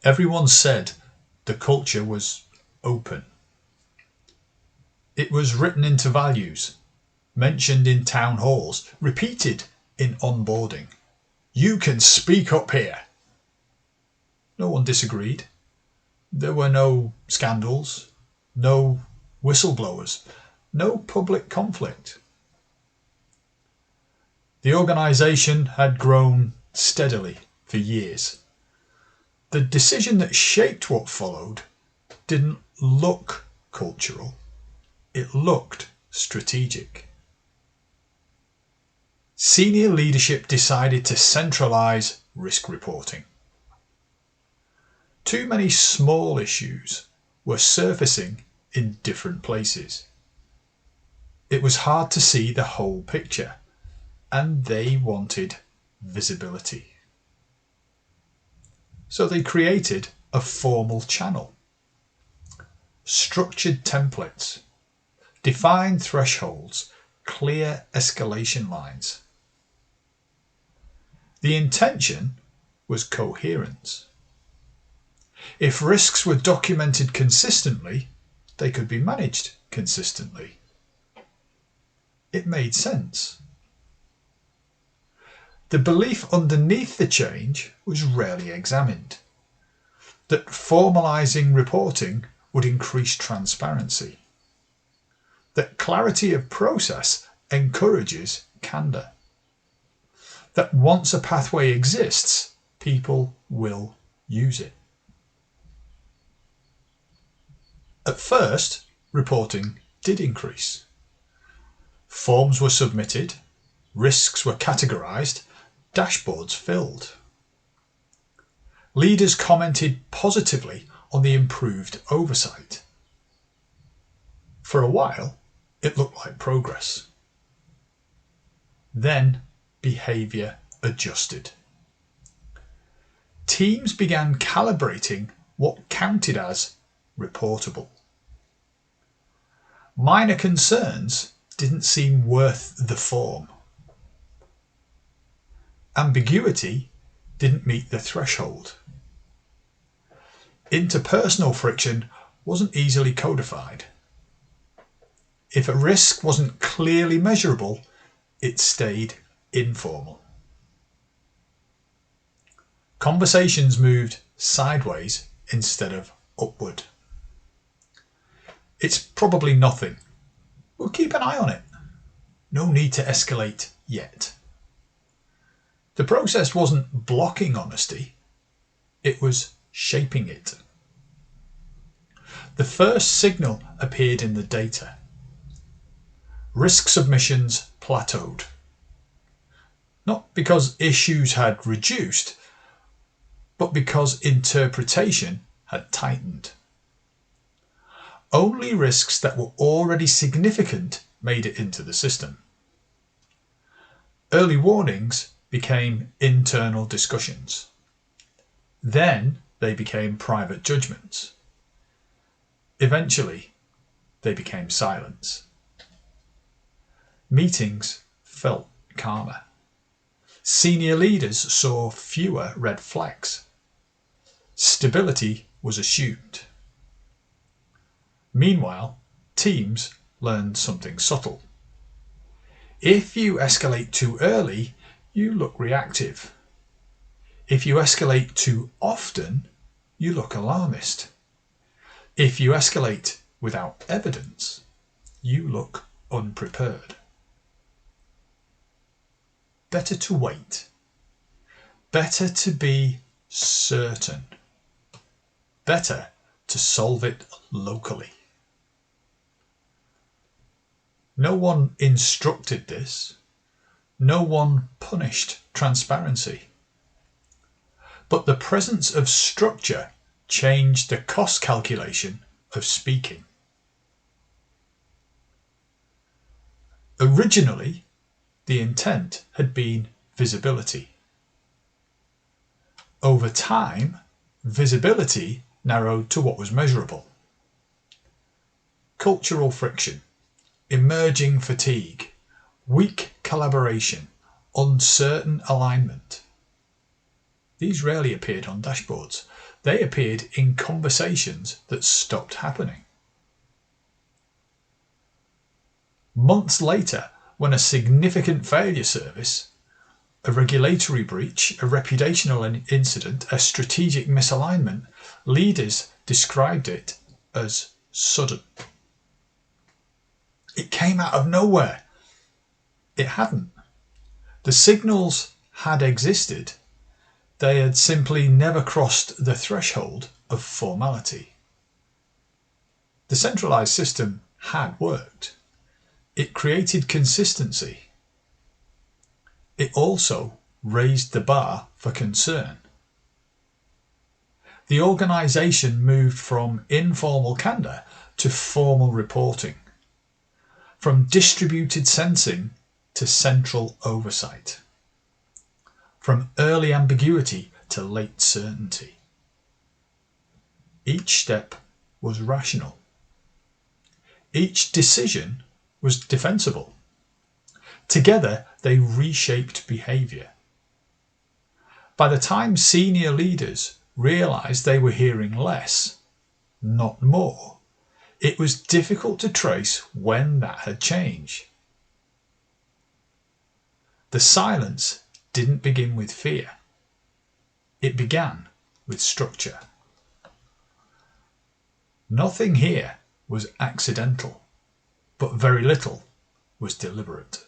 Everyone said the culture was open. It was written into values, mentioned in town halls, repeated in onboarding. You can speak up here. No one disagreed. There were no scandals, no whistleblowers, no public conflict. The organisation had grown steadily for years. The decision that shaped what followed didn't look cultural, it looked strategic. Senior leadership decided to centralise risk reporting. Too many small issues were surfacing in different places. It was hard to see the whole picture, and they wanted visibility. So they created a formal channel, structured templates, defined thresholds, clear escalation lines. The intention was coherence. If risks were documented consistently, they could be managed consistently. It made sense. The belief underneath the change was rarely examined, that formalising reporting would increase transparency, that clarity of process encourages candour, that once a pathway exists, people will use it. At first, reporting did increase. Forms were submitted, risks were categorised, dashboards filled. Leaders commented positively on the improved oversight. For a while, it looked like progress. Then behaviour adjusted. Teams began calibrating what counted as reportable. Minor concerns didn't seem worth the form. Ambiguity didn't meet the threshold. Interpersonal friction wasn't easily codified. If a risk wasn't clearly measurable, it stayed informal. Conversations moved sideways instead of upward. It's probably nothing. We'll keep an eye on it. No need to escalate yet. The process wasn't blocking honesty, it was shaping it. The first signal appeared in the data. Risk submissions plateaued. Not because issues had reduced, but because interpretation had tightened. Only risks that were already significant made it into the system. Early warnings became internal discussions. Then they became private judgments. Eventually, they became silence. Meetings felt calmer. Senior leaders saw fewer red flags. Stability was assumed. Meanwhile, teams learned something subtle. If you escalate too early, you look reactive. If you escalate too often, you look alarmist. If you escalate without evidence, you look unprepared. Better to wait. Better to be certain. Better to solve it locally. No one instructed this. No one punished transparency. But the presence of structure changed the cost calculation of speaking. Originally, the intent had been visibility. Over time, visibility narrowed to what was measurable. Cultural friction, emerging fatigue, weak collaboration, uncertain alignment. These rarely appeared on dashboards. They appeared in conversations that stopped happening. Months later, when a significant failure service, a regulatory breach, a reputational incident, a strategic misalignment, leaders described it as sudden. It came out of nowhere. It hadn't. The signals had existed. They had simply never crossed the threshold of formality. The centralized system had worked. It created consistency. It also raised the bar for concern. The organisation moved from informal candour to formal reporting, from distributed sensing to central oversight, from early ambiguity to late certainty. Each step was rational. Each decision was defensible. Together, they reshaped behaviour. By the time senior leaders realised they were hearing less, not more, it was difficult to trace when that had changed. The silence didn't begin with fear. It began with structure. Nothing here was accidental, but very little was deliberate.